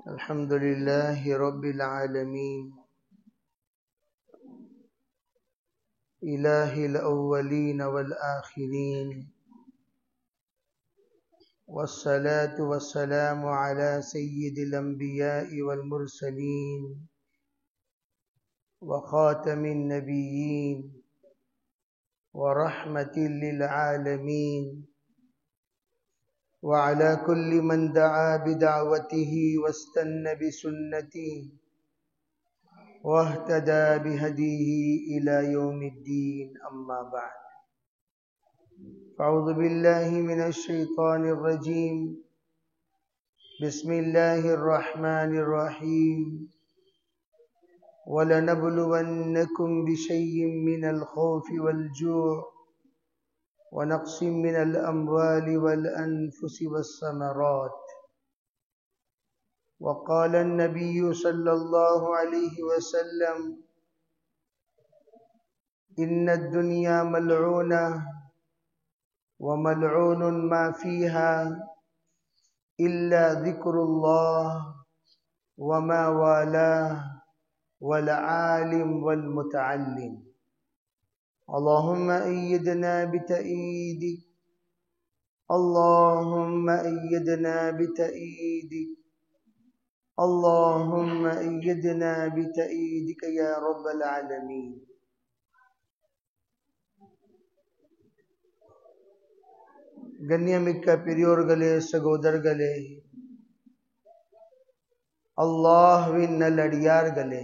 الحمد لله رب العالمين إله الأولين والآخرين والصلاة والسلام على سيد الأنبياء والمرسلين وخاتم النبيين ورحمة للعالمين وعلى كل من دعا بدعوته واستنى بسنته واهتدى بهديه إلى يوم الدين أما بعد أعوذ بالله من الشيطان الرجيم بسم الله الرحمن الرحيم ولنبلونكم بشيء من الخوف والجوع ونقص من الأموال والأنفس والثمرات وقال النبي صلى الله عليه وسلم إن الدنيا ملعونة وملعون ما فيها إلا ذكر الله وما والاه والعالم والمتعلم اللهم أيدنا بتأييدك اللهم أيدنا بتأييدك اللهم أيدنا بتأييدك يا رب العالمين. கண்ணியமிக்க பெரியோர்களே, சகோதரர்களே, அல்லாஹ்வின் நல்லடியார்களே,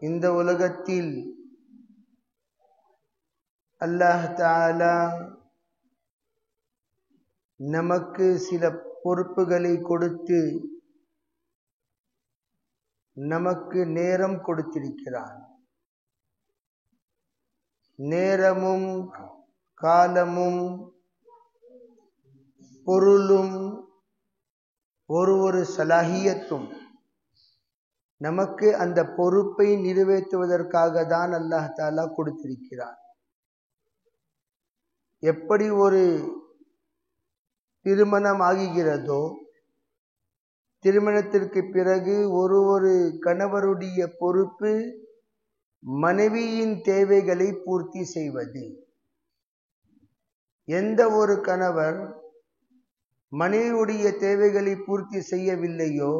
இந்த உலகத்தில் அல்லாஹ் தஆலா நமக்கு சில பொறுப்புகளை கொடுத்து நமக்கு நேரம் கொடுத்திருக்கிறான். நேரமும் காலமும் பொருளும் ஒரு சலாஹியத்தும் நமக்கு அந்த பொறுப்பை நிறைவேற்றுவதற்காக தான் அல்லாஹ் தஆலா கொடுத்திருக்கிறான். எப்படி ஒரு திருமணம் ஆகுகிறதோ, திருமணத்திற்கு பிறகு ஒரு கணவருடைய பொறுப்பு மனைவியின் தேவைகளை பூர்த்தி செய்வது. எந்த ஒரு கணவர் மனைவியுடைய தேவைகளை பூர்த்தி செய்யவில்லையோ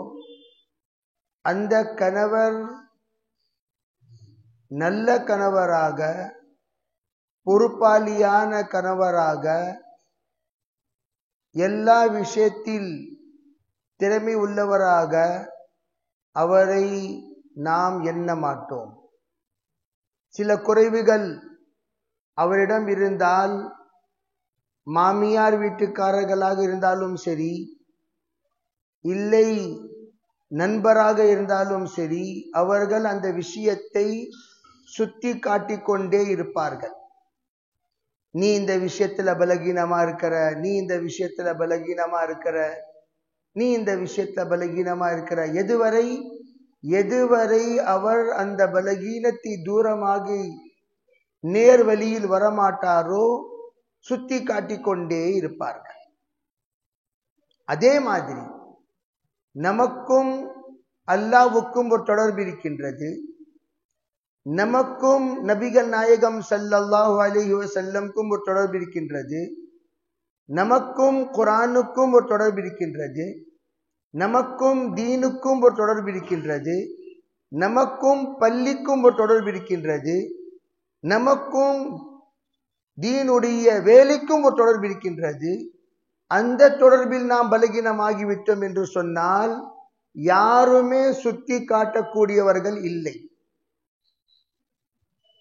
அந்த கணவர் நல்ல கணவராக, பொறுப்பாளியான கணவராக, எல்லா விஷயத்தில் திறமை உள்ளவராக அவரை நாம் எண்ண மாட்டோம். சில குறைவுகள் அவரிடம் இருந்தால், மாமியார் வீட்டுக்காரர்களாக இருந்தாலும் சரி, இல்லை நண்பராக இருந்தாலும் சரி, அவர்கள் அந்த விஷயத்தை சுட்டி காட்டிக்கொண்டே இருப்பார்கள். நீ இந்த விஷயத்துல பலகீனமா இருக்கிற, நீ இந்த விஷயத்துல பலகீனமா இருக்கிற, நீ இந்த விஷயத்துல பலகீனமா இருக்கிற. எதுவரை அவர் அந்த பலகீனத்தை தூரமாகி நேர் வழியில் வரமாட்டாரோ சுட்டி காட்டிக்கொண்டே இருப்பார்கள். அதே மாதிரி நமக்கும் அல்லாஹ்வுக்கும் ஒரு தொடர்பு இருக்கின்றது. நமக்கும் நபிகள் நாயகம் ஸல்லல்லாஹு அலைஹி வஸல்லம்க்கும் ஒரு தொடர்பு இருக்கின்றது. நமக்கும் குர்ஆனுக்கும் ஒரு தொடர்பு இருக்கின்றது. நமக்கும் தீனுக்கும் ஒரு தொடர்பு இருக்கின்றது. நமக்கும் பள்ளிக்கும் ஒரு தொடர்பு இருக்கின்றது. நமக்கும் தீனுடைய வேலைக்கும் ஒரு தொடர்பு இருக்கின்றது. அந்த தொடர்பில் நாம் பலகீனமாகிவிட்டோம் என்று சொன்னால் யாருமே சுட்டி காட்டக்கூடியவர்கள் இல்லை.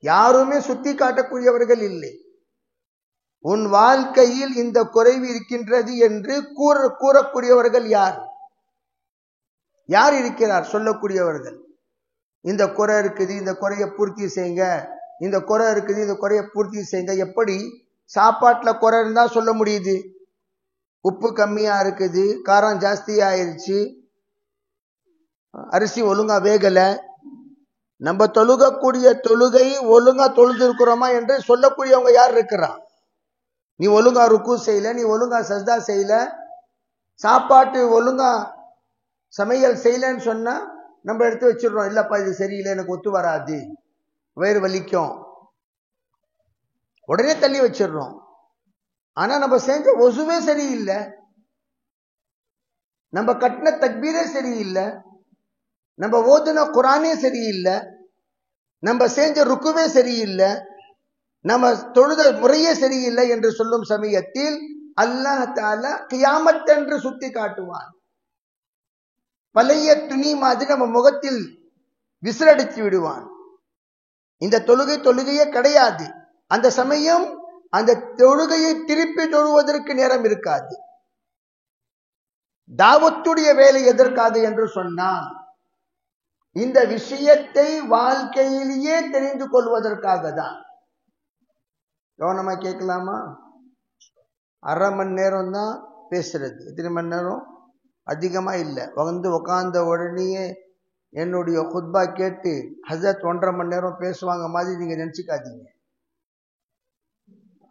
யாருமே சுட்டி காட்டக்கூடியவர்கள் இல்லை. உன் வாழ்க்கையில் இந்த குறைவு இருக்கின்றது என்று கூறக்கூடியவர்கள் யார்? யார் இருக்கிறார் சொல்லக்கூடியவர்கள்? இந்த குறை இருக்குது, இந்த குறையை பூர்த்தி செய்யுங்க, இந்த குறை இருக்குது, இந்த குறையை பூர்த்தி செய்யுங்க. எப்படி சாப்பாட்டுல குறை இருந்தா சொல்ல முடியுது? உப்பு கம்மியா இருக்குது, காரம் ஜாஸ்தியா ஆயிருச்சு, அரிசி ஒழுங்கா வேகல, நம்ம தொழுகக்கூடிய தொழுகை ஒழுங்கா தொழுது இருக்கிறோமா என்று சொல்லக்கூடியவங்க யார் இருக்கிறா? நீ ஒழுங்கா ருக்கு செய்யல, நீ ஒழுங்கா சஜ்தா செய்யல, சாப்பாட்டு ஒழுங்கா சமையல் செய்யலன்னு சொன்னா நம்ம எடுத்து வச்சிடறோம். இல்லப்பா இது சரியில்லை, எனக்கு ஒத்து வராது, வயிறு வலிக்கும், உடனே தள்ளி வச்சிடறோம். ஆனா நம்ம செஞ்ச ஒசுவே சரியில்லை, நம்ம கட்டின தக்பீரே சரியில்லை, நம்ம ஓதுன குரானே சரியில்லை, நம்ம செஞ்ச ருக்குவே சரியில்லை, நம்ம தொழுத முறையே சரியில்லை என்று சொல்லும் சமயத்தில் அல்லாஹ் தஆலா கியாமத் என்று சுட்டி காட்டுவான். பழைய துணி மாதிரி நம்ம முகத்தில் விசிலடித்து விடுவான். இந்த தொழுகையே கிடையாது. அந்த சமயம் அந்த தொழுகையை திருப்பி தொழுவதற்கு நேரம் இருக்காது. தாவத்துடைய வேலை எதற்காக என்று சொன்னால் இந்த விஷயத்தை வாழ்க்கையிலேயே தெரிந்து கொள்வதற்காக தான். கவனமா கேட்கலாமா? அரை மணி நேரம் தான் பேசுறது. எத்தனை மணி நேரம்? அதிகமா இல்லை. வந்து உட்கார்ந்த உடனே என்னுடைய குத்பா கேட்டு ஹசரத் 1.5 மணி நேரம் பேசுவாங்க மாதிரி நீங்க நினைச்சுக்காதீங்க.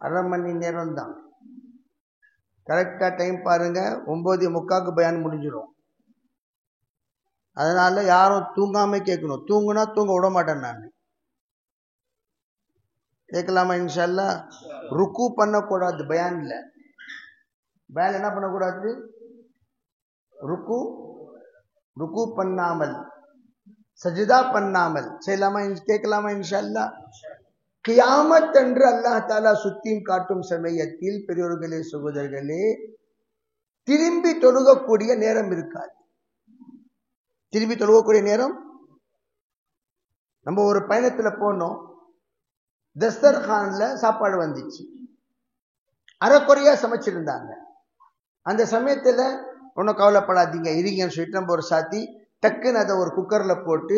அரை மணி நேரம் தான். கரெக்டா டைம் பாருங்க, 9:45 பயான் முடிஞ்சிடும். அதனால யாரும் தூங்காம கேட்கணும். தூங்குனா தூங்க விட மாட்டேன் நான். கேட்கலாமா? இன்ஷா அல்லாஹ். ருக்கு பண்ணக்கூடாது பயான்ல. பயான் என்ன பண்ணக்கூடாது? ருக்கு பண்ணாமல், சஜிதா பண்ணாமல் செய்யலாமா? கேட்கலாமா? இன்ஷா அல்லாஹ். கியாமத் என்று அல்லாஹ் தஆலா சுத்தீம் காட்டும் சமயத்தில் பெரியோர்களே சகோதரர்களே திரும்பி தொழுகக்கூடிய நேரம் இருக்காது. திரும்பி தொழுகக்கூடிய நேரம். நம்ம ஒரு பயணத்துல போனோம், தஸ்தர்கான்ல சாப்பாடு வந்துச்சு, அரைக்குறையா சமைச்சிருந்தாங்க. அந்த சமயத்துல ஒன்னும் கவலைப்படாதீங்க இருங்கன்னு சொல்லிட்டு நம்ம ஒரு சாத்தி டக்குன்னு அதை ஒரு குக்கர்ல போட்டு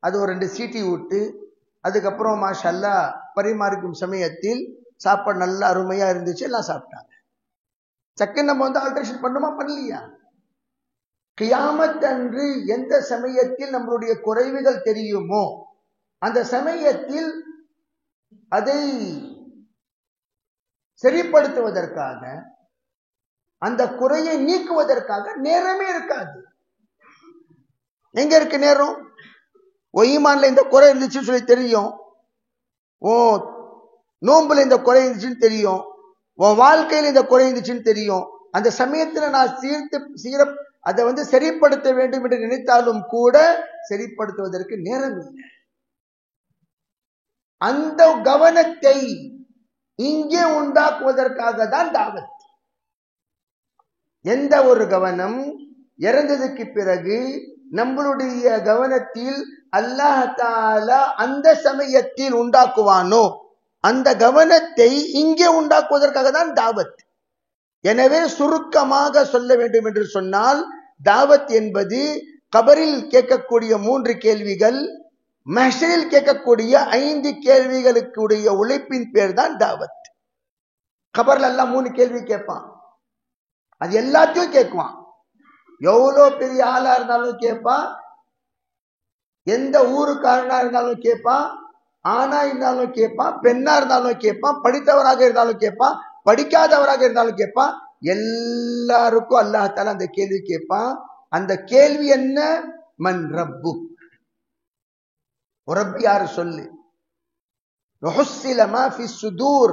அது ஒரு 2 சீட்டி விட்டு அதுக்கப்புறம் மாஷா அல்லாஹ் பரிமாறிக்கும் சமயத்தில் சாப்பாடு நல்லா அருமையா இருந்துச்சு, எல்லாம் சாப்பிட்டாங்க. டக்குன்னு நம்ம வந்து ஆல்ட்ரேஷன் பண்ணுமா? பண்ணலையா? கியாமத் அன்று எந்த சமயத்தில் நம்மளுடைய குறைவுகள் தெரியுமோ அந்த சமயத்தில் அதை சரிப்படுத்துவதற்காக, அந்த குறையை நீக்குவதற்காக நேரமே இருக்காது. எங்க இருக்கு நேரம்? ஈமான்ல இந்த குறை இருந்துச்சுன்னு சொல்லி தெரியும், ஓ நோம்புல இந்த குறை இருந்துச்சுன்னு தெரியும், உன் வாழ்க்கையில இந்த குறை இருந்துச்சுன்னு தெரியும். அந்த சமயத்துல நான் அதை வந்து சரிப்படுத்த வேண்டும் என்று நினைத்தாலும் கூட சரிப்படுத்துவதற்கு நேரம் இல்லை. அந்த கவனத்தை இங்கே உண்டாக்குவதற்காக தான் தாவத். எந்த ஒரு கவனம் இறந்ததுக்கு பிறகு நம்மளுடைய கவனத்தில் அல்லாஹ் தஆலா அந்த சமயத்தில் உண்டாக்குவானோ அந்த கவனத்தை இங்கே உண்டாக்குவதற்காக தான் தாவத். எனவே சுருக்கமாக சொல்ல வேண்டும் என்று சொன்னால் தாவத் என்பது கபரில் கேட்கக்கூடிய 3 கேள்விகள், மஹ்ஷரில் கேட்கக்கூடிய 5 கேள்விகளுக்குடைய உழைப்பின் பேர் தான் தாவத். கபர்ல எல்லாம் 3 கேள்வி கேட்பான், அது எல்லாத்தையும் கேட்குவான். எவ்வளோ பெரிய ஆளா இருந்தாலும் கேட்பான், எந்த ஊருக்காரனா இருந்தாலும் கேட்பான், ஆணா இருந்தாலும் கேட்பான், பெண்ணா இருந்தாலும் கேட்பான், படித்தவராக இருந்தாலும் கேட்பான், படிக்காதவராக இருந்தாலும் கேட்பான். எல்லாருக்கும் அல்லாஹ் தஆலா அந்த கேள்வி கேட்பான். அந்த கேள்வி என்ன? மன் ரப்பு, ரப் யாரு சொல்லு. வஹுஸ்ஸில மா ஃபி சுதூர்,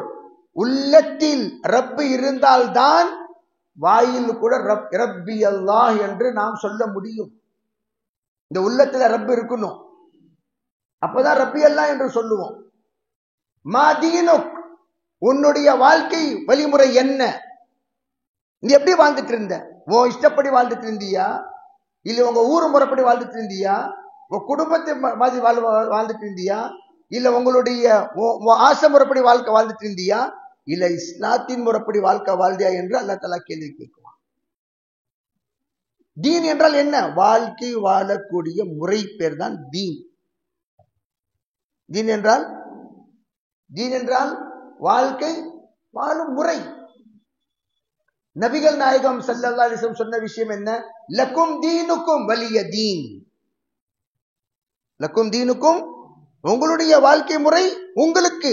உள்ளத்தில் ரப் இருந்தால்தான் வாயில் கூட ரப்பி அல்லாஹ் என்று நாம் சொல்ல முடியும். இந்த உள்ளத்துல ரப் இருக்கணும், அப்பதான் ரப்பி அல்லாஹ் என்று சொல்லுவோம். மா தீனுக், உன்னுடைய வாழ்க்கை வழிமுறை என்ன? நீ எப்படி வாழ்ந்துட்டு இருந்த? உன் இஷ்டப்படி வாழ்ந்துட்டு இருந்தியா, இல்ல உங்க ஊர் முறைப்படி வாழ்ந்துட்டு இருந்தியா, உங்க குடும்பத்தை மாதிரி வாழ்ந்துட்டு இருந்தியா, இல்ல உங்களுடைய ஆசை முறைப்படி வாழ்க்கை வாழ்ந்துட்டு இருந்தியா, இல்ல இஸ்லாத்தின் முறைப்படி வாழ்க்கை வாழ்ந்தியா என்று அல்லாஹ் தஆலா கேள்வி கேட்குவான். தீன் என்றால் என்ன? வாழ்க்கை வாழக்கூடிய முறை பேர் தான் தீன். தீன் என்றால் வாழ்க்கை வாழும் முறை. நபிகள் நாயகம் ஸல்லல்லாஹு அலைஹி வஸல்லம் சொன்ன விஷயம் என்ன? லக்கும் தீனுக்கும் வலிய தீன். லக்கும் தீனுக்கும், உங்களுடைய வாழ்க்கை முறை உங்களுக்கு,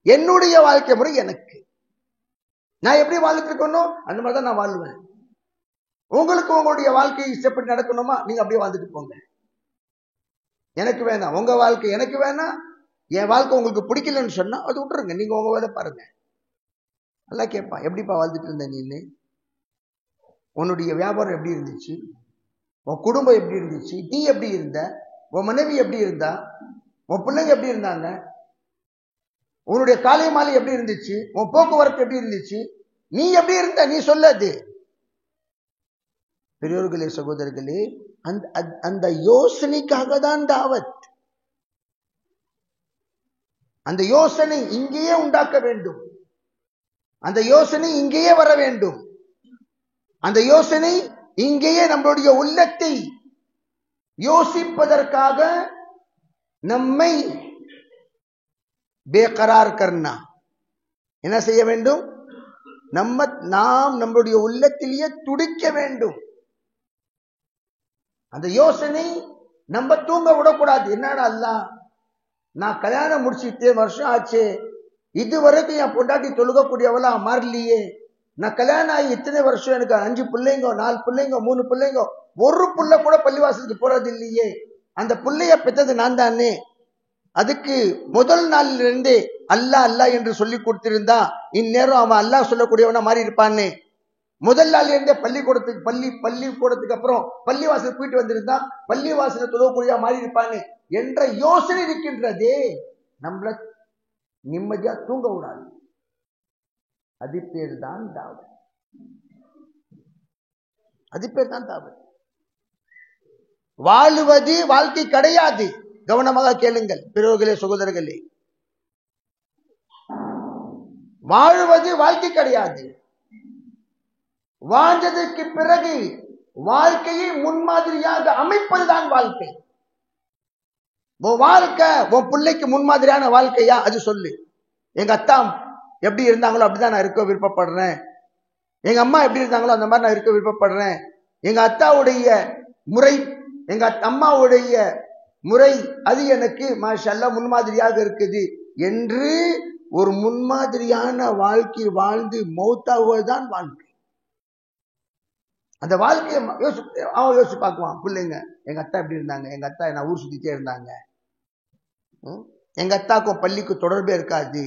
என்னுடைய வாழ்க்கை முறை எனக்கு. நான் எப்படி வாழ்ந்துட்டு இருக்கணும் அந்த மாதிரி தான் நான் வாழ்வேன். உங்களுக்கு உங்களுடைய வாழ்க்கையை இஷ்டப்பட்டு நடக்கணுமா, நீங்க அப்படியே வாழ்ந்துட்டு போங்க. எனக்கு வேணாம், உங்க வாழ்க்கை எனக்கு வேணாம், என் வாழ்க்கை உங்களுக்கு பிடிக்கலன்னு சொன்னா அது விட்டுருங்க, நீங்க உங்க வேலை பாருங்க. நல்லா கேட்பான், எப்படிப்பா வாழ்ந்துட்டு இருந்த நீ, உன்னுடைய வியாபாரம் எப்படி இருந்துச்சு, உன் குடும்பம் எப்படி இருந்துச்சு, நீ எப்படி இருந்த, உன் மனைவி எப்படி இருந்தா, உன் பிள்ளைங்க எப்படி இருந்தாங்க, உன்னுடைய காலை மாலை எப்படி இருந்துச்சு, உன் போக்குவரத்து எப்படி இருந்துச்சு, நீ எப்படி இருந்த, நீ சொல்லாது. பெரியோர்களே, சகோதரர்களே, அந்த யோசனைக்காக தான் தாவத். அந்த யோசனை இங்கேயே உண்டாக்க வேண்டும், அந்த யோசனை இங்கேயே வர வேண்டும், அந்த யோசனை இங்கேயே நம்மளுடைய உள்ளத்தை யோசிப்பதற்காக நம்மை பேகரார் கர்னா என்ன செய்ய வேண்டும், நாம் நம்மளுடைய உள்ளத்திலேயே துடிக்க வேண்டும். அந்த யோசனை நம்ம தூங்க விடக்கூடாது. என்னடா அல்லாஹ், நான் கல்யாணம் முடிச்சு இத்தனை வருஷம் ஆச்சு, இதுவரைக்கும் என் பொண்டாட்டி தொழுகக்கூடியவளா மாறலையே, நான் கல்யாணம் ஆகி இத்தனை வருஷம், எனக்கு 5 பிள்ளைங்க, 4 பிள்ளைங்க, 3 பிள்ளைங்க, ஒரு புள்ள கூட பள்ளிவாசலுக்கு போறது இல்லையே, அந்த பிள்ளைய பெற்றது நான் தானே, அதுக்கு முதல் நாளில் இருந்தே அல்லாஹ் அல்லாஹ் என்று சொல்லி கொடுத்திருந்தா இந்நேரம் அவன் அல்லாஹ் சொல்லக்கூடியவனா மாறி இருப்பானே, முதல் நாள் இருந்தே பள்ளிக்கூடத்துக்கு அப்புறம் பள்ளிவாசல் போயிட்டு வந்திருந்தா பள்ளிவாசல தொழக்கூடிய மாறி இருப்பானே என்ற யோசனை இருக்கின்றதே, நம்மள நிம்மதியா தூங்க விடாது. அது பேர் தான் தாவத். அது பேர் தான் தாவத். வாழுவது வாழ்க்கை கிடையாது. கவனமாக கேளுங்கள் பெரியோர்களே, சகோதரர்களே, வாழுவது வாழ்க்கை கிடையாது. வாழ்ந்ததற்கு பிறகு வாழ்க்கையை முன்மாதிரியாக அமைப்பதுதான் வாழ்க்கை. வாழ்க்கை உன் பிள்ளைக்கு முன்மாதிரியான வாழ்க்கையா, அது சொல்லு. எங்க அத்தா எப்படி இருந்தாங்களோ அப்படிதான் நான் இருக்க விருப்பப்படுறேன், எங்க அம்மா எப்படி இருந்தாங்களோ அந்த மாதிரி நான் இருக்க விருப்பப்படுறேன், எங்க அத்தாவுடைய முறை, எங்க அம்மாவுடைய முறை, அது எனக்கு மாஷல்லா முன்மாதிரியாக இருக்குது என்று ஒரு முன்மாதிரியான வாழ்க்கை வாழ்ந்து மௌத்தாகுவதுதான் வாழ்க்கை. அந்த வாழ்க்கையை அவன் யோசிச்சு பார்க்குவான். பிள்ளைங்க, எங்க அத்தா எப்படி இருந்தாங்க, எங்க அத்தா என்ன ஊர் சுத்திட்டே இருந்தாங்க, எங்க அத்தாக்கும் பள்ளிக்கு தொடர்பே இருக்காது,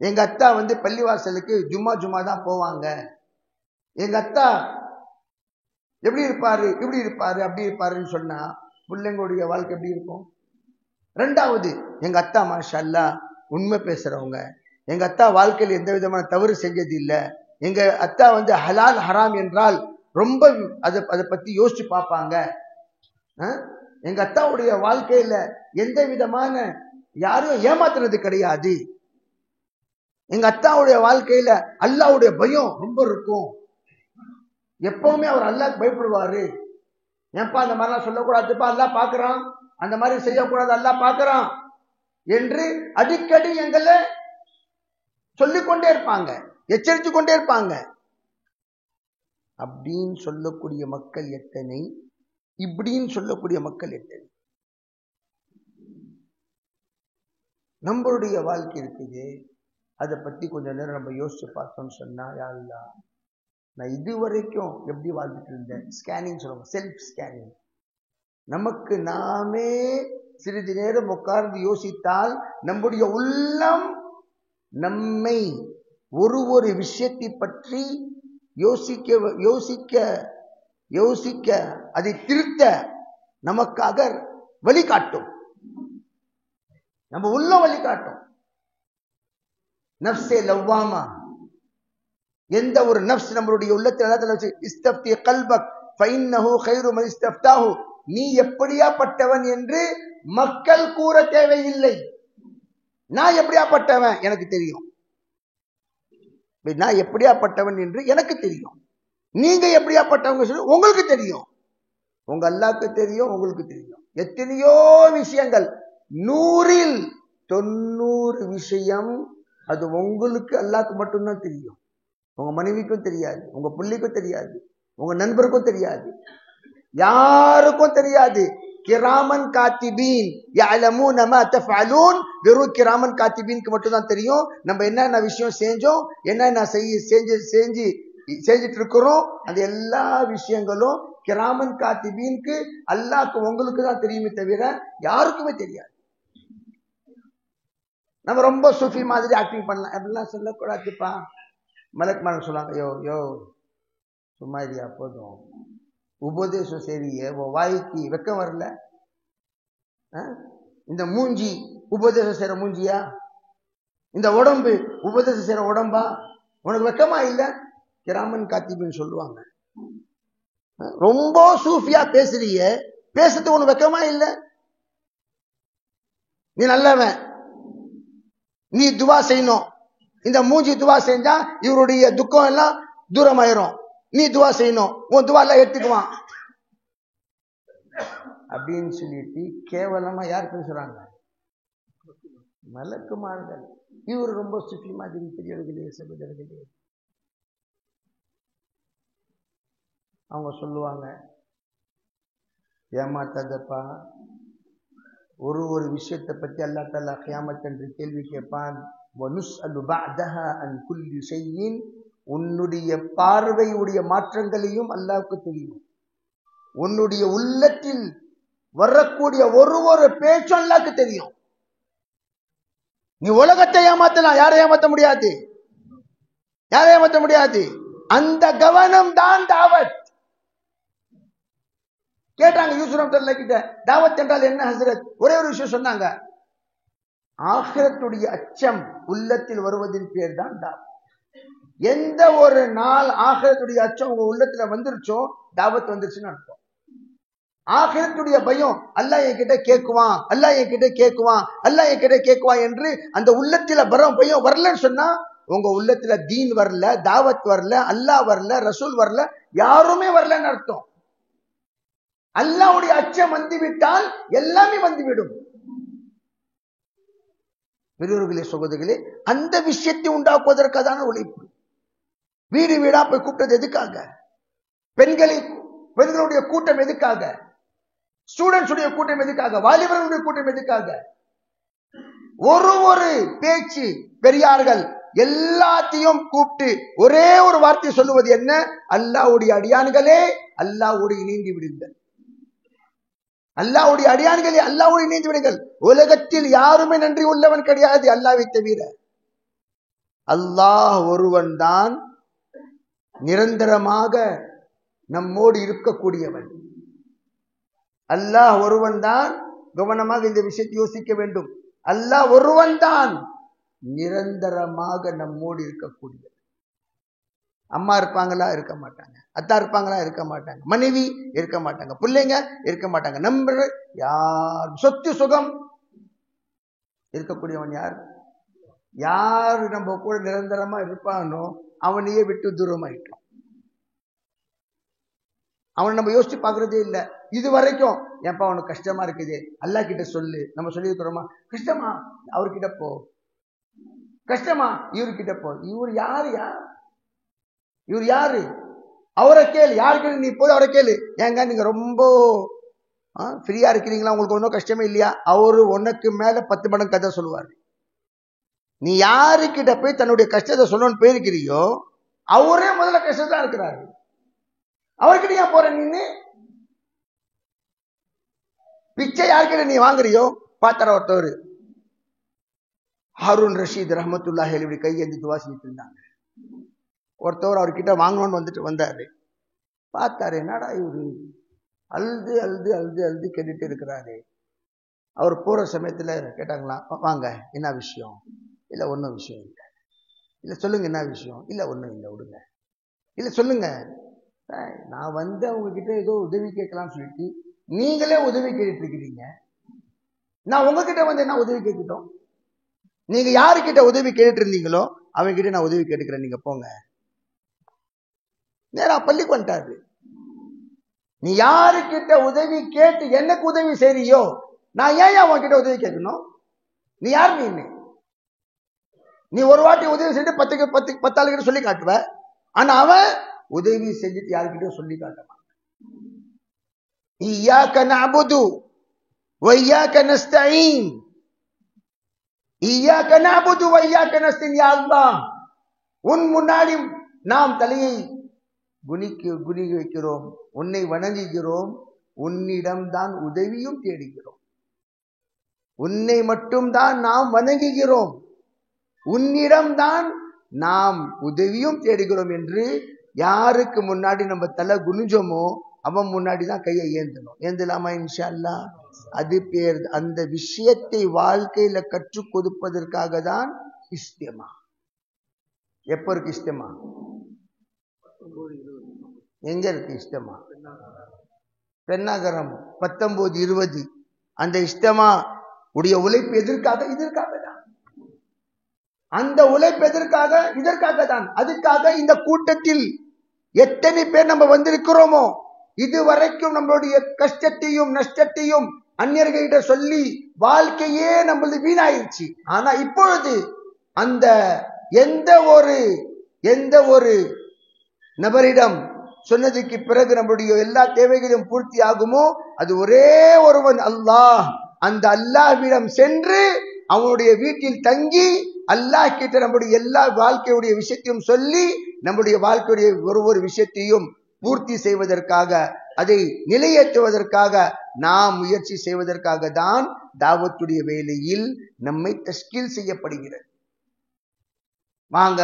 எங்க அத்தா பள்ளிவாசலுக்கு ஜும்மா தான் போவாங்க, எங்க அத்தா எப்படி இருப்பாரு, இப்படி இருப்பாரு, அப்படி இருப்பாருன்னு சொன்னா பிள்ளைங்களுடைய வாழ்க்கை எப்படி இருக்கும்? ரெண்டாவது, எங்க அத்தா மாஷா அல்லாஹ் உண்மை பேசுறவங்க, எங்க அத்தா வாழ்க்கையில் எந்த விதமான தவறு செஞ்சது இல்லை, எங்க அத்தா ஹலால் ஹராம் என்றால் ரொம்ப அதை பத்தி யோசிச்சு பார்ப்பாங்க, எங்க அத்தாவுடைய வாழ்க்கையில எந்த விதமான யாரும் ஏமாத்துறது கிடையாது, எங்க அத்தாவுடைய வாழ்க்கையில அல்லாஹ்வுடைய பயம் ரொம்ப இருக்கும், எப்பவுமே அவர் அல்லாஹ்க்கு பயப்படுவாரு, ஏன்பா அந்த மாதிரிலாம் சொல்லக்கூடாதுப்பா, அல்லாஹ் பாக்குறான், அந்த மாதிரி செய்யக்கூடாது, அல்லாஹ் பாக்குறான் என்று அடிக்கடி எங்களை சொல்லிக்கொண்டே இருப்பாங்க, எச்சரித்து கொண்டே இருப்பாங்க. அப்படின்னு சொல்லக்கூடிய மக்கள் எத்தனை, இப்படின்னு சொல்லக்கூடிய மக்கள் எத்தனை. நம்மளுடைய வாழ்க்கை இருக்குது, அதை பத்தி கொஞ்ச நேரம் நம்ம யோசிச்சு பார்த்தோம்னு சொன்னா, யா அல்லாஹ் நான் இதுவரைக்கும் எப்படி வாழ்ந்துட்டு இருந்தேன், ஸ்கேனிங் சொல்லுவாங்க, செல்ஃப் ஸ்கேனிங். நமக்கு நாமே சிறிது நேரம் உட்கார்ந்து யோசித்தால் நம்முடைய உள்ளம் நம்மை ஒரு விஷயத்தை பற்றி யோசிக்க அதை திருத்த நமக்காக வழிகாட்டும், நம்ம உள்ள வழிகாட்டும். நஃப்ஸே லவ்வாமா, எந்த ஒரு நஃப்ஸ் நம்மளுடைய உள்ளத்தில் இஸ்தஃப்தி கல்பக் ஃபைன்னஹு கைரு மன் இஸ்தஃப்தாஹு, நீ எப்படியாப்பட்டவன் என்று மக்கள் கூற தேவையில்லை, நான் எப்படியாப்பட்டவன் எனக்கு தெரியும், நான் எப்படியாப்பட்டவன் என்று எனக்கு தெரியும், நீங்க எப்படியாப்பட்டவங்க சொல்லி உங்களுக்கு தெரியும், உங்க அல்லாஹ்க்கு தெரியும், உங்களுக்கு தெரியும். எத்தனையோ விஷயங்கள், 100ல் 90 விஷயம் அது உங்களுக்கு அல்லாஹ்க்கு மட்டும்தான் தெரியும், உங்க மனைவிக்கும் தெரியாது, உங்க பிள்ளைக்கும் தெரியாது, உங்க நண்பருக்கும் தெரியாது, யாருக்கும் தெரியாது. கிராமன் காத்திபீன் யஅலமூன மா தஃஅலூன், வெறும் கிராமன் காத்திபீனுக்கு மட்டும் தான் தெரியும் நம்ம என்னென்ன விஷயம் செஞ்சோம், என்னென்ன செஞ்சு செஞ்சிட்டு இருக்கிறோம். அந்த எல்லா விஷயங்களும் கிராமன் காத்திபீனுக்கு, அல்லாஹ்க்கு, உங்களுக்கு தான் தெரியுமே தவிர யாருக்குமே தெரியாது. நம்ம ரொம்ப சுஃபி மாதிரி ஆக்டிங் பண்ணலாம் அப்படிலாம் சொல்லக்கூடாதுப்பா. மலக் மாலக் சொல்லுவாங்க, யோ யோ சும்மா இல்லையா, போதும் உபதேசம் சரியே, வாய்க்கு வெக்கம் வரல. இந்த மூஞ்சி உபதேசம் செய்யற மூஞ்சியா? இந்த உடம்பு உபதேசம் செய்யற உடம்பா? உனக்கு வெக்கமா இல்ல? கிராமன் காத்திபின்னு சொல்லுவாங்க. ரொம்ப சூஃபியா பேசுறிய, பேசுறது உனக்கு வெக்கமா இல்ல? நீ நல்லவன், நீ துவா செய்யணும். இந்த மூஞ்சி துவா செஞ்சா இவருடைய துக்கம் எல்லாம் தூரமாயிரும். நீ துவா செய்யணும், உன் துவா எல்லாம் எடுத்துக்குவான் அப்படின்னு சொல்லிட்டு கேவலமா யார் பேசுறாங்க? மலக்குமார்கள். இவர் ரொம்ப சுற்றி மாதிரி பெரியவர்களே, சகோதரர்களே. அவங்க சொல்லுவாங்க, ஏமாத்தாதப்பா, ஒரு விஷயத்தை பத்தி அல்லாஹ் தஆலா கியாமத் அன்று கேள்வி கேட்பான். வனுஸ்அலு பஅதஹா அன் குல்லி ஷைஇன். உன்னுடைய பார்வையுடைய மாற்றங்களையும் அல்லாஹ்வுக்கு தெரியும். உன்னுடைய உள்ளத்தில் வரக்கூடிய ஒரு பேச்சும் அல்லாஹ்வுக்கு தெரியும். நீ உலகத்தை ஏமாத்தலாம், யாரை ஏமாத்த முடியாது, யாரை ஏமாத்த முடியாது. அந்த கவனம் தான் தாவத். கேட்டாங்க யூசுப் ரஹ்மத்துல்லாஹி கிட்ட, தாவத் என்றால் என்ன ஹஸ்ரத்? ஒரே ஒரு விஷயம் சொன்னாங்க, ஆகிரத்துடைய அச்சம் உள்ளத்தில் வருவதின் பேர் தான் தாவத். எந்த ஒரு நாள் ஆகிரத்துடைய அச்சம் உங்க உள்ளத்துல வந்துருச்சோ தாவத் வந்துருச்சுன்னு அர்த்தம். ஆகிரத்துடைய பயம், அல்லாஹ் என்கிட்ட கேட்குவான், அல்லாஹ் என்கிட்ட கேட்குவான், அல்லாஹ் என்கிட்ட கேட்குவான் என்று அந்த உள்ளத்துல பயம் வரலன்னு சொன்னா உங்க உள்ளத்துல தீன் வரல, தாவத் வரல, அல்லாஹ் வரல, ரசூல் வரல, யாருமே வரலன்னு அர்த்தம். அல்லாஹ்வுடைய அச்சம் வந்துவிட்டால் எல்லாமே வந்துவிடும். பெரியோர்களே, சகோதரர்களே, அந்த விஷயத்தை உண்டாக்குவதற்கான உழைப்பு. வீடு வீடா போய் கூப்பிட்டது எதுக்காக? பெண்களுடைய கூட்டம் எதுக்காக? ஸ்டூடெண்ட்ஸ் உடைய கூட்டம் எதுக்காக? வாலிபர்களுடைய கூட்டம் எதுக்காக? ஒரு பேச்சு பெரியார்கள் எல்லாத்தையும் கூப்பிட்டு ஒரே ஒரு வார்த்தை சொல்லுவது என்ன? அல்லாஹ்வுடைய அடியான்களே, அல்லாஹ்வோடு இணைந்து விடுங்கள். அல்லாஹ்வுடைய அடியான்களே, அல்லாஹ்வோடு இணைந்து விடுங்கள். உலகத்தில் யாருமே நன்றி உள்ளவன் கிடையாது அல்லாஹ்வை தவிர. அல்லாஹ் ஒருவன் தான் நிரந்தரமாக நம்மோடு இருக்கக்கூடியவன். அல்லாஹ் ஒருவன் தான். கவனமாக இந்த விஷயத்தை யோசிக்க வேண்டும். அல்லாஹ் ஒருவன் தான் நிரந்தரமாக நம்மோடு இருக்கக்கூடியவன். அம்மா இருப்பாங்களா? இருக்க மாட்டாங்க. அத்தா இருப்பாங்களா? இருக்க மாட்டாங்க. மனைவி இருக்க மாட்டாங்க. பிள்ளைங்க இருக்க மாட்டாங்க. நண்பர்கள் யார், சொத்து சுகம் இருக்கக்கூடியவன் யார்? யாரு நம்ம கூட நிரந்தரமா இருப்பானோ அவனையே விட்டு தூரமாயிட்டோம். அவனை நம்ம யோசிச்சு பாக்குறதே இல்லை. இது வரைக்கும் ஏன்பா அவனுக்கு கஷ்டமா இருக்குது, அல்லாஹ் கிட்ட சொல்லு. நம்ம சொல்லி இருக்கிறோமா? கஷ்டமா அவர்கிட்ட போ, கஷ்டமா இவர்கிட்ட போ. இவர் யாரு? இவர் யாரு? அவரை கேளு. யாருக்கு நீ போய் அவரை கேளு. ஏங்க நீங்க ரொம்ப ஃப்ரீயா இருக்கிறீங்களா? உங்களுக்கு ஒன்றும் கஷ்டமே இல்லையா? அவரு உனக்கு மேல 10 மடங்கு கதை சொல்லுவார். நீ யாருக்கிட்ட போய் தன்னுடைய கஷ்டத்தை சொல்லணும்னு போயிருக்கிறியோ அவரே முதல்ல கஷ்டத்தான் இருக்கிறாரு. அவர்கிட்ட ஏன் போற? நீ பிச்சை யாருக்கிட்ட நீ வாங்குறியோ? பாத்திர ஒருத்தவர் ஹாரூன் ரஷீத் ரஹ்மத்துல்லாஹி அலைஹி இப்படி கையேந்தி துவா செஞ்சுட்டு இருந்தாங்க. ஒருத்தவர் அவர்கிட்ட வாங்கணும்னு வந்தாரு. பார்த்தாரு, என்னடா இவரு அழுது அழுது அழுது அழுது கேட்டுட்டு இருக்கிறாரு. அவர் போற சமயத்துல கேட்டாங்களாம், வாங்க என்ன விஷயம்? இல்ல ஒன்றும் விஷயம் இல்லை. இல்ல சொல்லுங்க என்ன விஷயம்? இல்ல ஒன்றும் இல்லை, விடுங்க. இல்ல சொல்லுங்க, நான் வந்து அவங்க கிட்ட ஏதோ உதவி கேட்கலாம்னு சொல்லிட்டு நீங்களே உதவி கேட்டுட்டு இருக்கிறீங்க. நான் உங்ககிட்ட வந்து என்ன உதவி கேட்கட்டும்? நீங்க யாருக்கிட்ட உதவி கேட்டுட்டு இருந்தீங்களோ அவங்க கிட்ட நான் உதவி கேட்டுக்கிறேன், நீங்க போங்க. நேரா பள்ளிக்கு வந்துட்டாரு. நீ யாருக்கிட்ட உதவி கேட்டு எனக்கு உதவி செய்றியோ நான் ஏன் அவன்கிட்ட உதவி கேட்கணும்? நீ யார்? நீ ஒரு வாட்டி உதவி செஞ்சு 10 ஆளுகிட்ட சொல்லி காட்டுவ. ஆனா அவன் உதவி செஞ்சுட்டு யாருக்கிட்ட சொல்லி காட்டுவான். இய்யாக நஅபுது வ இய்யாக நஸ்தஈன். இய்யாக நஅபுது வ இய்யாக நஸ்தஈன். யா அல்லாஹ், உன் முன்னாடி நாம் தலையை குனி வைக்கிறோம், உன்னை வணங்குகிறோம், உன்னிடம்தான் உதவியும் தேடுகிறோம். உன்னை மட்டும்தான் நாம் வணங்குகிறோம், உன்னிடம்தான் நாம் உதவியும் தேடுகிறோம் என்று யாருக்கு முன்னாடி நம்ம தலை குனிஞ்சோமோ அவன் முன்னாடி தான் கையை ஏந்தணும். ஏந்தலாமா இன்ஷா அல்லாஹ்? அது பேர், அந்த விஷயத்தை வாழ்க்கையில கற்றுக் கொடுப்பதற்காக தான் இஸ்திமா. எப்ப இருக்கு இஸ்திமா? எங்க இருக்கு இஸ்திமா? பெண்ணாகரம் 19-20. அந்த இஸ்திமா உடைய உழைப்பு எதற்காக? இதற்காக தான். அந்த உழைப்பு எதற்காக? இதற்காக தான். அதுக்காக இந்த கூட்டத்தில் எத்தனை பேர் நம்ம வந்திருக்கிறோமோ, இதுவரைக்கும் நம்மளுடைய கஷ்டத்தையும் நஷ்டத்தையும் அந்நியர்கிட்ட சொல்லி வாழ்க்கையே நம்மளது வீணாயிருச்சு. ஆனா இப்பொழுது அந்த எந்த ஒரு நபரிடம் சொன்னதுக்கு பிறகு நம்முடைய எல்லா தேவைகளும் பூர்த்தி ஆகுமோ, அது ஒரே ஒருவன் அல்லாஹ். அந்த அல்லாஹ்விடம் சென்று அவனுடைய வீட்டில் தங்கி அல்லாஹ் கிட்ட நம்முடைய எல்லா வாழ்க்கையுடைய விஷயத்தையும் சொல்லி நம்முடைய வாழ்க்கையுடைய ஒரு விஷயத்தையும் பூர்த்தி செய்வதற்காக, அதை நிலையேற்றுவதற்காக நாம் முயற்சி செய்வதற்காக தான் தாவத்துடைய வேலையில் நம்மை தஷ்கீல் செய்யப்படுகிறது. வாங்க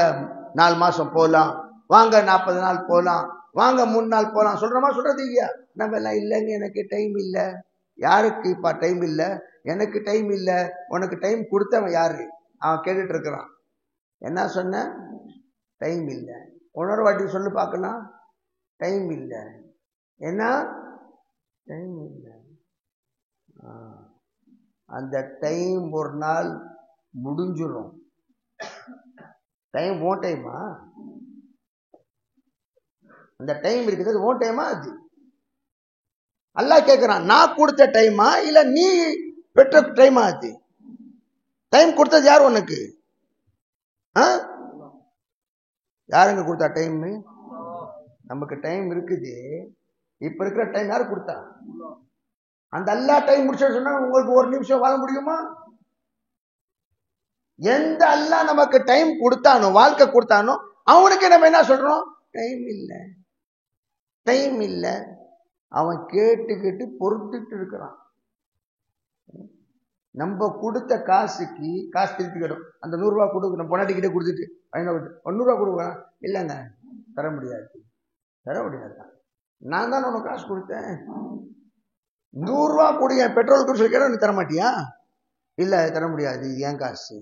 4 மாசம் போலாம், வாங்க 40 நாள் போலாம், வாங்க 3 நாள் போலாம் சொல்றோமா? சொல்றது இல்லையா? நம்ம எல்லாம் இல்லைங்க, எனக்கு டைம் இல்லை. யாருக்கு இப்ப டைம் இல்லை? எனக்கு டைம் இல்லை. உனக்கு டைம் கொடுத்தவன் யாரு? அவன் கேட்டுட்டு இருக்கிறான். என்ன சொன்ன? டைம் இல்லை. உணர்வு வாட்டி சொல்லு பார்க்கலாம். டைம் இல்லை. என்ன? டைம் இல்லை. அந்த டைம் ஒரு நாள் முடிஞ்சிடும். டைம் ஓன் டைமா? அந்த டைம் இருக்குது, அது ஓன் டைமா? அது அல்லாஹ் கேட்கிறான், நான் கொடுத்த டைமா இல்ல நீ பெற்ற டைமா? அது டைம் கொடுத்தது யார் உனக்கு? யாருங்க கொடுத்தா டைம்? நமக்கு டைம் இருக்குது. இப்ப இருக்கிற டைம் யாரு கொடுத்தா? அந்த அல்லாஹ் டைம் முடிச்சு சொன்னா உங்களுக்கு 1 நிமிஷம் வாழ முடியுமா? எந்த அல்லாஹ் நமக்கு டைம் கொடுத்தானோ, வாழ்க்கை கொடுத்தானோ, அவனுக்கு நம்ம என்ன சொல்றோம்? டைம் இல்லை, டைம் இல்லை. அவன் கேட்டு பொறுத்துட்டு இருக்கிறான். நம்ம கொடுத்த காசுக்கு காசு திருப்பிக்கணும். அந்த 100 ரூபாய் கொடுக்கணும், பொண்டாட்டிக்கிட்டே கொடுத்துட்டு 100 ரூபாய் கொடுக்கலாம். இல்லைங்க, தர முடியாது. நான் தான் உனக்கு காசு கொடுத்தேன். 100 ரூபாய் கொடு, என் பெட்ரோலுக்கு சொல்லி கேட்ட நீ தர மாட்டியா? இல்ல தர முடியாது, ஏன் காசு.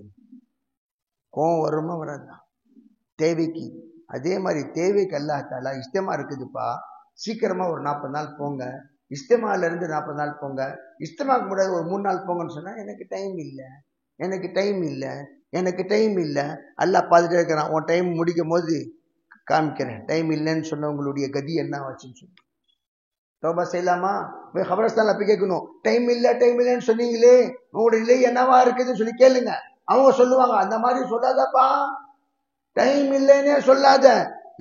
கோவம் வருமா? வராதான் தேவைக்கு. அதே மாதிரி தேவைக்கு அல்லாஹ் தஆலா இஸ்திமா இருக்குதுப்பா, சீக்கிரமா ஒரு 40 நாள் போங்க, இஸ்திமால இருந்து 40 நாள் போங்க, இஸ்திமாக்கு முடியாது ஒரு 3 நாள் போங்கன்னு சொன்னா எனக்கு டைம் இல்லை, எனக்கு டைம் இல்லை, எனக்கு டைம் இல்லை. அல்லாஹ் பார்த்துட்டே இருக்கிறான். உன் டைம் முடிக்கும் போது காமிக்கிறேன். டைம் இல்லைன்னு சொன்னவங்களுடைய கதி என்ன ஆச்சுன்னு சொல்லி தௌபா செய்யலாமா? போய் கபரஸ்தான்ல போய் கேட்கணும், டைம் இல்லைன்னு சொன்னீங்களே, உங்களோட நிலை என்னவா இருக்குதுன்னு சொல்லி கேளுங்க. அவங்க சொல்லுவாங்க, அந்த மாதிரி சொல்லாதப்பா, டைம் இல்லைன்னே சொல்லாத.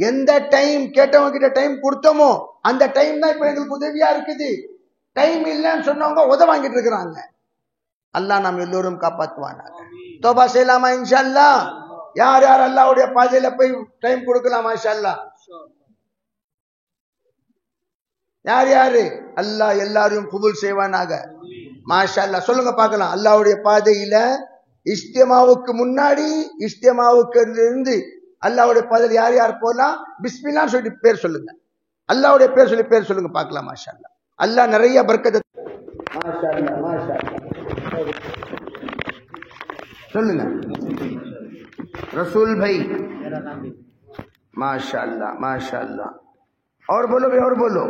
எந்த டைம் கேட்டவங்க கிட்ட டைம் கொடுத்தோமோ அந்த டைம் தான் இப்ப எங்களுக்கு உதவியா இருக்குது. டைம் இல்லைன்னு சொன்னவங்க உதவ வாங்கிட்டு இருக்கிறாங்க. அல்லாஹ் நாம் எல்லோரும் காப்பாற்றுவானாங்க. தௌபா செய்யலாமா இன்ஷா அல்லாஹ்? யார் யார் அல்லாஹ்வுடைய பாதையில போய் டைம் கொடுக்கலாம் மாஷா அல்லாஹ்? யார் யாரு? அல்லாஹ் எல்லாரையும் கபூல் செய்வானாக மாஷா அல்லாஹ். சொல்லுங்க பார்க்கலாம். அல்லாஹ்வுடைய பாதையில இஸ்திமாவுக்கு முன்னாடி, இஸ்திமாவுக்கு இருந்து அல்லாஹ்வுடைய பாதையில யார் யார் போலாம்? பிஸ்மில்லாஹ்னு சொல்லி பேர் சொல்லுங்க. அல்லாஹ்வுடைய பேர் சொல்லி பேர் சொல்லுங்க பார்க்கலாம் மாஷா அல்லாஹ். அல்லாஹ் நிறைய பர்க்கத் மாஷா அல்லாஹ். மாஷா அல்லாஹ் சொல்லுங்க. रसूल भाई माशाल्लाह माशाल्लाह। और बोलो भाई, और बोलो।